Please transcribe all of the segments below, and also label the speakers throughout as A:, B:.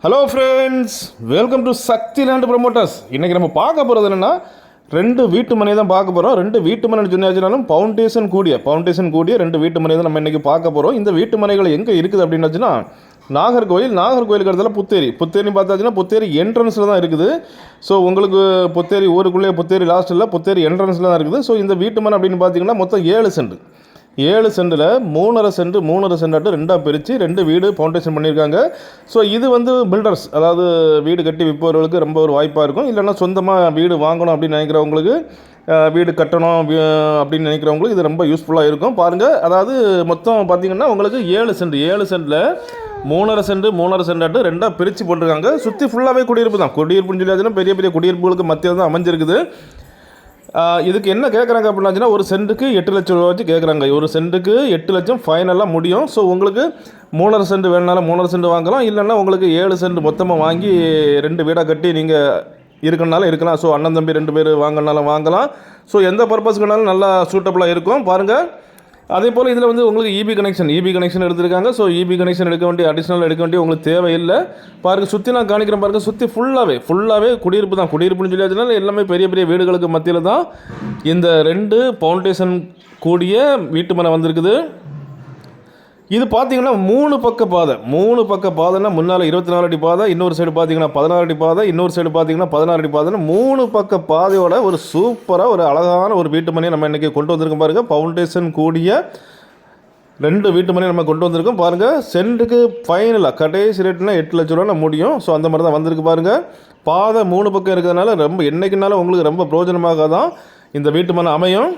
A: Hello friends, welcome to Sakthi land promoters. இன்றைக்கி நம்ம பார்க்க போகிறது என்னென்னா, ரெண்டு வீட்டு மனை தான் பார்க்க போகிறோம். ரெண்டு வீட்டு மனைன்னு சொன்னாச்சுனாலும் ஃபவுண்டேஷன் கூடிய ரெண்டு வீட்டு மனை தான் நம்ம இன்றைக்கி பார்க்க போகிறோம். இந்த வீட்டு மனைகள் எங்கே இருக்குது அப்படின்னாச்சுன்னா, நாகர்கோயிலுக்கு இடத்துல புத்தேரி பார்த்தாச்சுன்னா புத்தேரி என்ட்ரன்ஸில் தான் இருக்குது. ஸோ உங்களுக்கு புத்தேரி ஊருக்குள்ளேயே புத்தேரி லாஸ்ட்டில் புத்தேரி என்ட்ரன்ஸில் தான் இருக்குது. ஸோ இந்த வீட்டு மனை அப்படின்னு பார்த்தீங்கன்னா மொத்தம் 7 சென்டில் 3.5 சென்டாட்டு ரெண்டாக பிரித்து 2 வீடு ஃபவுண்டேஷன் பண்ணியிருக்காங்க. ஸோ இது வந்து பில்டர்ஸ், அதாவது வீடு கட்டி விற்பவர்களுக்கு ரொம்ப ஒரு வாய்ப்பாக இருக்கும். இல்லைன்னா சொந்தமாக வீடு வாங்கணும் அப்படின்னு நினைக்கிறவங்களுக்கு, வீடு கட்டணும் அப்படின்னு நினைக்கிறவங்களுக்கு இது ரொம்ப யூஸ்ஃபுல்லாக இருக்கும். பாருங்கள், அதாவது மொத்தம் பார்த்திங்கன்னா உங்களுக்கு 7 சென்டில் 3.5 சென்டாட்டு ரெண்டாக பிரித்து போட்டிருக்காங்க. சுற்றி ஃபுல்லாகவே குடியிருப்பு தான். குடியிருப்புன்னு சொல்லி பெரிய பெரிய குடியிருப்புகளுக்கு மத்தியில் தான் அமைஞ்சிருக்குது. இதுக்கு என்ன கேட்குறாங்க அப்படின்னாச்சுன்னா, ஒரு சென்ட்டுக்கு 8 லட்சம் ரூபா வச்சு கேட்குறாங்க. ஒரு சென்ட்டுக்கு 8 லட்சம் ஃபைனலாக முடியும். ஸோ உங்களுக்கு 3.5 சென்ட் வேணுனாலும் 3.5 சென்ட் வாங்கலாம். இல்லைன்னா உங்களுக்கு 7 சென்ட் மொத்தமாக வாங்கி 2 வீடாக கட்டி நீங்கள் இருக்கணுனாலும் இருக்கலாம். ஸோ அண்ணன் தம்பி 2 பேர் வாங்கினாலும் வாங்கலாம். ஸோ எந்த பர்பஸ்க்குனாலும் நல்லா சூட்டபுளாக இருக்கும். பாருங்கள், அதே போல் இதில் வந்து உங்களுக்கு இபி கனெக்ஷன் எடுத்திருக்காங்க. ஸோ இபி கனெக்ஷன் அடிஷ்னல் எடுக்க வேண்டிய உங்களுக்கு தேவையில்லை. பாருங்கள், சுற்றி நான் காணிக்கிறேன் பாருங்கள். சுற்றி ஃபுல்லாகவே குடியிருப்பு தான். குடியிருப்புன்னு சொல்லியாச்சுனால எல்லாமே பெரிய பெரிய வீடுகளுக்கு மத்தியில் தான் இந்த 2 ஃபவுண்டேஷன் கூடிய வீட்டு மனை வந்திருக்குது. இது பார்த்தீங்கன்னா 3 பக்க பாதைன்னா முன்னால் 24 அடி பாதை, இன்னொரு சைடு பார்த்தீங்கன்னா 16 அடி பாதை, இன்னொரு சைடு பார்த்தீங்கன்னா 16 அடி பாதைன்னு 3 பக்க பாதையோட ஒரு சூப்பராக ஒரு அழகான ஒரு வீட்டு மனையை நம்ம இன்றைக்கி கொண்டு வந்திருக்கோம். பாருங்கள், ஃபவுண்டேஷன் கூடிய 2 வீட்டு மனையை நம்ம கொண்டு வந்திருக்கோம். பாருங்கள், சென்ட்டுக்கு ஃபைனலாக கடைசி ரேட்னா 8 லட்ச ரூபா முடியும். ஸோ அந்த மாதிரி தான் வந்திருக்கு. பாருங்கள், பாதை 3 பக்கம் இருக்கிறதுனால ரொம்ப என்றைக்குனாலும் உங்களுக்கு ரொம்ப பிரயோஜனமாக தான் இந்த வீட்டு மனை அமையும்.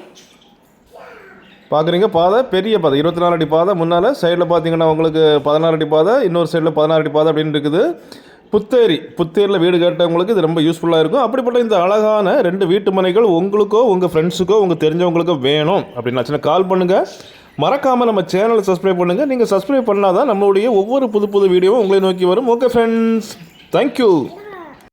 A: பார்க்குறீங்க, பாதை பெரிய பாதை 24 அடி பாதை. முன்னால் சைடில் பார்த்தீங்கன்னா உங்களுக்கு 16 அடி பாதை, இன்னொரு சைடில் 16 அடி பாதை அப்படின்னு இருக்குது. புத்தேரியில் வீடு கேட்டவங்களுக்கு இது ரொம்ப யூஸ்ஃபுல்லாக இருக்கும். அப்படிப்பட்ட இந்த அழகான 2 வீட்டு மனைகள் உங்களுக்கோ உங்கள் ஃப்ரெண்ட்ஸுக்கோ உங்கள் தெரிஞ்சவங்களுக்கோ வேணும் அப்படின்னாச்சுன்னா கால் பண்ணுங்கள். மறக்காமல் நம்ம சேனலை சப்ஸ்கிரைப் பண்ணுங்கள். நீங்கள் சப்ஸ்கிரைப் பண்ணால் தான் நம்மளுடைய ஒவ்வொரு புது வீடியோவும் உங்களை நோக்கி வரும். Okay friends, thank you.